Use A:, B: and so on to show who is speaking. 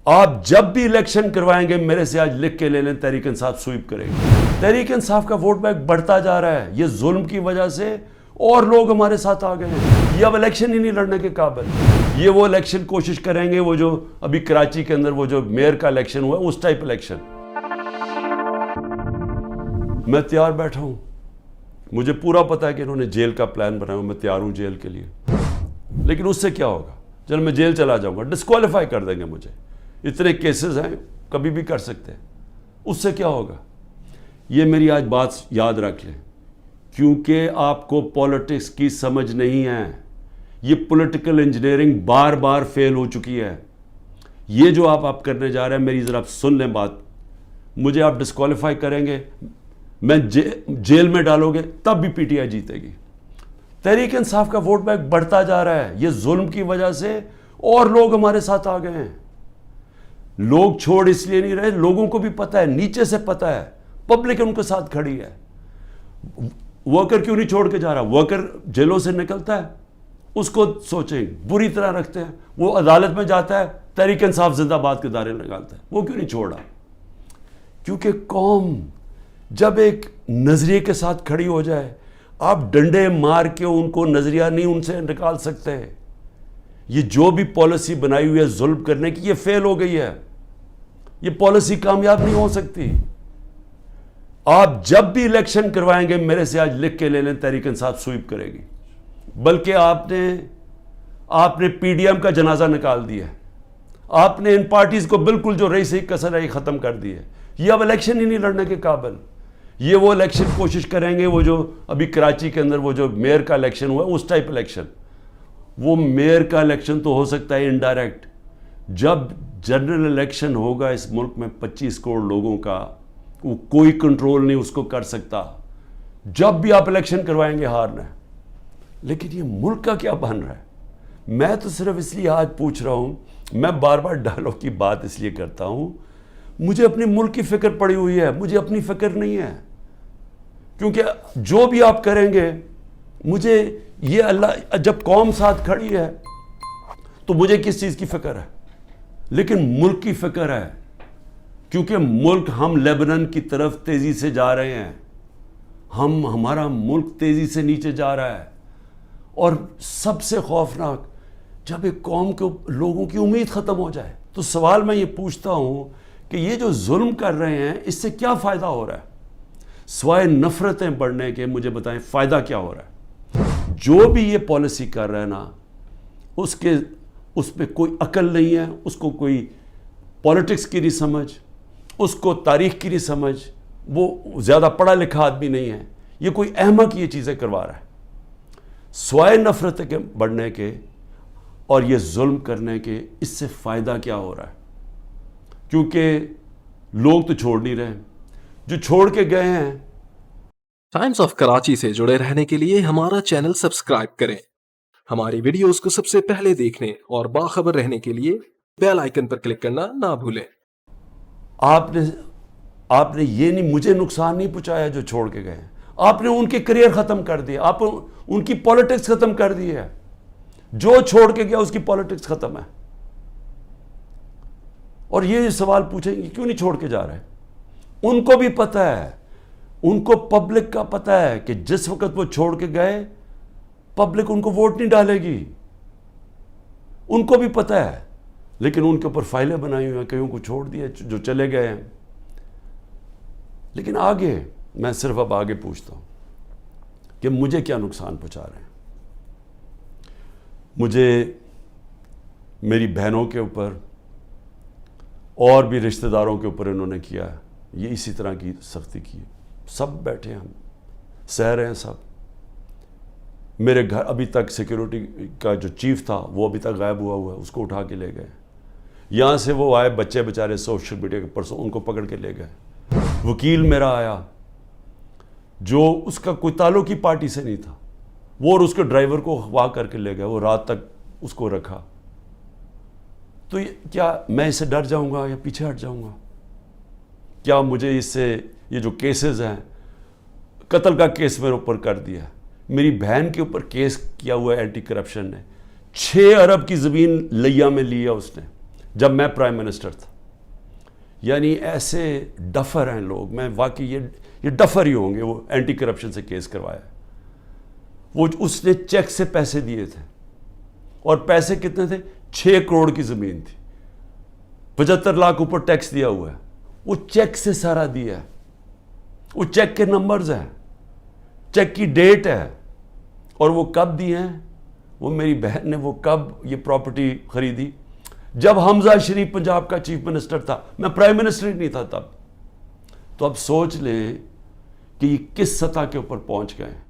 A: آپ جب بھی الیکشن کروائیں گے میرے سے آج لکھ کے لے لیں، تحریک انصاف سویپ کرے گی۔ تحریک انصاف کا ووٹ بینک بڑھتا جا رہا ہے، یہ ظلم کی وجہ سے اور لوگ ہمارے ساتھ آ گئے ہیں۔ یہ اب الیکشن ہی نہیں لڑنے کے قابل، یہ وہ الیکشن کوشش کریں گے وہ جو ابھی کراچی کے اندر وہ جو میئر کا الیکشن ہوا ہے، اس ٹائپ الیکشن۔ میں تیار بیٹھا ہوں، مجھے پورا پتا ہے کہ انہوں نے جیل کا پلان بنایا، میں تیار ہوں جیل کے لیے، لیکن اس سے کیا ہوگا؟ چل میں جیل چلا جاؤں گا، ڈسکوالیفائی کر دیں گے مجھے، اتنے کیسز ہیں کبھی بھی کر سکتے ہیں، اس سے کیا ہوگا؟ یہ میری آج بات یاد رکھ لیں، کیونکہ آپ کو پولیٹکس کی سمجھ نہیں ہے، یہ پولیٹیکل انجینئرنگ بار بار فیل ہو چکی ہے۔ یہ جو آپ کرنے جا رہے ہیں، میری ذرا سن لیں بات، مجھے آپ ڈسکوالیفائی کریں گے، میں جیل میں ڈالو گے، تب بھی پی ٹی آئی جیتے گی۔ تحریک انصاف کا ووٹ بینک بڑھتا جا رہا ہے، یہ ظلم کی وجہ سے اور لوگ ہمارے ساتھ آ گئے ہیں۔ لوگ چھوڑ اس لیے نہیں رہے، لوگوں کو بھی پتہ ہے، نیچے سے پتہ ہے، پبلک ان کے ساتھ کھڑی ہے۔ ورکر کیوں نہیں چھوڑ کے جا رہا؟ ورکر جیلوں سے نکلتا ہے، اس کو سوچیں بری طرح رکھتے ہیں، وہ عدالت میں جاتا ہے، تحریک انصاف زندہ باد کے دعوے نکالتا ہے، وہ کیوں نہیں چھوڑا؟ کیونکہ قوم جب ایک نظریے کے ساتھ کھڑی ہو جائے، آپ ڈنڈے مار کے ان کو نظریہ نہیں ان سے نکال سکتے۔ یہ جو بھی پالیسی بنائی ہوئی ہے ظلم کرنے کی، یہ فیل ہو گئی ہے، یہ پالیسی کامیاب نہیں ہو سکتی۔ آپ جب بھی الیکشن کروائیں گے میرے سے آج لکھ کے لے لیں، تحریک انصاف سویپ کرے گی۔ بلکہ آپ نے پی ڈی ایم کا جنازہ نکال دیا ہے، آپ نے ان پارٹیز کو بالکل جو رہی صحیح کسر ہے ختم کر دی ہے۔ یہ اب الیکشن ہی نہیں لڑنے کے قابل، یہ وہ الیکشن کوشش کریں گے وہ جو ابھی کراچی کے اندر وہ جو میئر کا الیکشن ہوا ہے، اس ٹائپ الیکشن۔ وہ میئر کا الیکشن تو ہو سکتا ہے انڈائریکٹ، جب جنرل الیکشن ہوگا اس ملک میں 25 کروڑ لوگوں کا، وہ کوئی کنٹرول نہیں اس کو کر سکتا۔ جب بھی آپ الیکشن کروائیں گے ہارنا ہے۔ لیکن یہ ملک کا کیا بن رہا ہے؟ میں تو صرف اس لیے آج پوچھ رہا ہوں، میں بار بار ڈائلاگ کی بات اس لیے کرتا ہوں، مجھے اپنے ملک کی فکر پڑی ہوئی ہے، مجھے اپنی فکر نہیں ہے۔ کیونکہ جو بھی آپ کریں گے، مجھے یہ اللہ جب قوم ساتھ کھڑی ہے تو مجھے کس چیز کی فکر ہے؟ لیکن ملک کی فکر ہے، کیونکہ ملک ہم لیبنان کی طرف تیزی سے جا رہے ہیں، ہمارا ملک تیزی سے نیچے جا رہا ہے۔ اور سب سے خوفناک جب ایک قوم کو لوگوں کی امید ختم ہو جائے، تو سوال میں یہ پوچھتا ہوں کہ یہ جو ظلم کر رہے ہیں اس سے کیا فائدہ ہو رہا ہے؟ سوائے نفرتیں بڑھنے کے مجھے بتائیں فائدہ کیا ہو رہا ہے؟ جو بھی یہ پالیسی کر رہا ہے نا، اس پہ کوئی عقل نہیں ہے، اس کو کوئی پولیٹکس کی نہیں سمجھ، اس کو تاریخ کی نہیں سمجھ، وہ زیادہ پڑھا لکھا آدمی نہیں ہے، یہ کوئی احمق یہ چیزیں کروا رہا ہے۔ سوائے نفرت کے بڑھنے کے اور یہ ظلم کرنے کے، اس سے فائدہ کیا ہو رہا ہے؟ کیونکہ لوگ تو چھوڑ نہیں رہے، جو چھوڑ کے گئے ہیں۔
B: ٹائمز آف کراچی سے جڑے رہنے کے لیے ہمارا چینل سبسکرائب کریں، ہماری ویڈیوز کو سب سے پہلے دیکھنے اور باخبر رہنے کے لیے بیل آئیکن پر کلک کرنا نہ بھولیں۔
A: آپ نے یہ نہیں مجھے نقصان نہیں پہنچایا جو چھوڑ کے گئے ہیں، آپ نے ان کے کریئر ختم کر دیے، آپ ان کی پولیٹکس ختم کر دی ہے۔ جو چھوڑ کے گیا اس کی پولیٹکس ختم ہے۔ اور یہ سوال پوچھیں گے کیوں نہیں چھوڑ کے جا رہے؟ ان کو بھی پتہ ہے، ان کو پبلک کا پتہ ہے کہ جس وقت وہ چھوڑ کے گئے پبلک ان کو ووٹ نہیں ڈالے گی، ان کو بھی پتہ ہے، لیکن ان کے اوپر فائلیں بنائی ہوئی ہیں، کئیوں کو چھوڑ دیا جو چلے گئے ہیں۔ لیکن آگے میں صرف اب آگے پوچھتا ہوں کہ مجھے کیا نقصان پہنچا رہے ہیں؟ مجھے میری بہنوں کے اوپر اور بھی رشتہ داروں کے اوپر انہوں نے کیا ہے، یہ اسی طرح کی سختی کی ہے۔ سب بیٹھے ہیں، ہم سہ رہے ہیں سب۔ میرے گھر ابھی تک سیکیورٹی کا جو چیف تھا وہ ابھی تک غائب ہوا ہے، اس کو اٹھا کے لے گئے۔ یہاں سے وہ آئے بچے بیچارے سوشل میڈیا کے پرسوں، ان کو پکڑ کے لے گئے۔ وکیل میرا آیا جو اس کا کوئی تعلق ہی پارٹی سے نہیں تھا، وہ اور اس کے ڈرائیور کو اغوا کر کے لے گئے، وہ رات تک اس کو رکھا۔ تو کیا میں اس سے ڈر جاؤں گا یا پیچھے ہٹ جاؤں گا؟ کیا مجھے اس سے یہ جو کیسز ہیں، قتل کا کیس میرے اوپر کر دیا ہے، میری بہن کے اوپر کیس کیا ہوا ہے اینٹی کرپشن نے، 6 ارب کی زمین لیا میں لیا اس نے، جب میں پرائم منسٹر تھا. یعنی ایسے ڈفر ہیں لوگ, میں واقعی یہ ڈفر ہی ہوں گے. وہ اینٹی کرپشن سے کیس کروایا, وہ اس نے چیک سے پیسے دیے تھے, اور پیسے کتنے تھے؟ 6 کروڑ کی زمین تھی, 75 لاکھ اوپر ٹیکس دیا ہوا ہے. وہ چیک سے سارا دیا ہے, وہ چیک کے نمبرز ہیں, چیک کی ڈیٹ ہے, اور وہ کب دیے ہیں. وہ میری بہن نے وہ کب یہ پراپرٹی خریدی؟ جب حمزہ شریف پنجاب کا چیف منسٹر تھا, میں پرائم منسٹر ہی نہیں تھا تب. تو اب سوچ لیں کہ یہ کس سطح کے اوپر پہنچ گئے ہیں.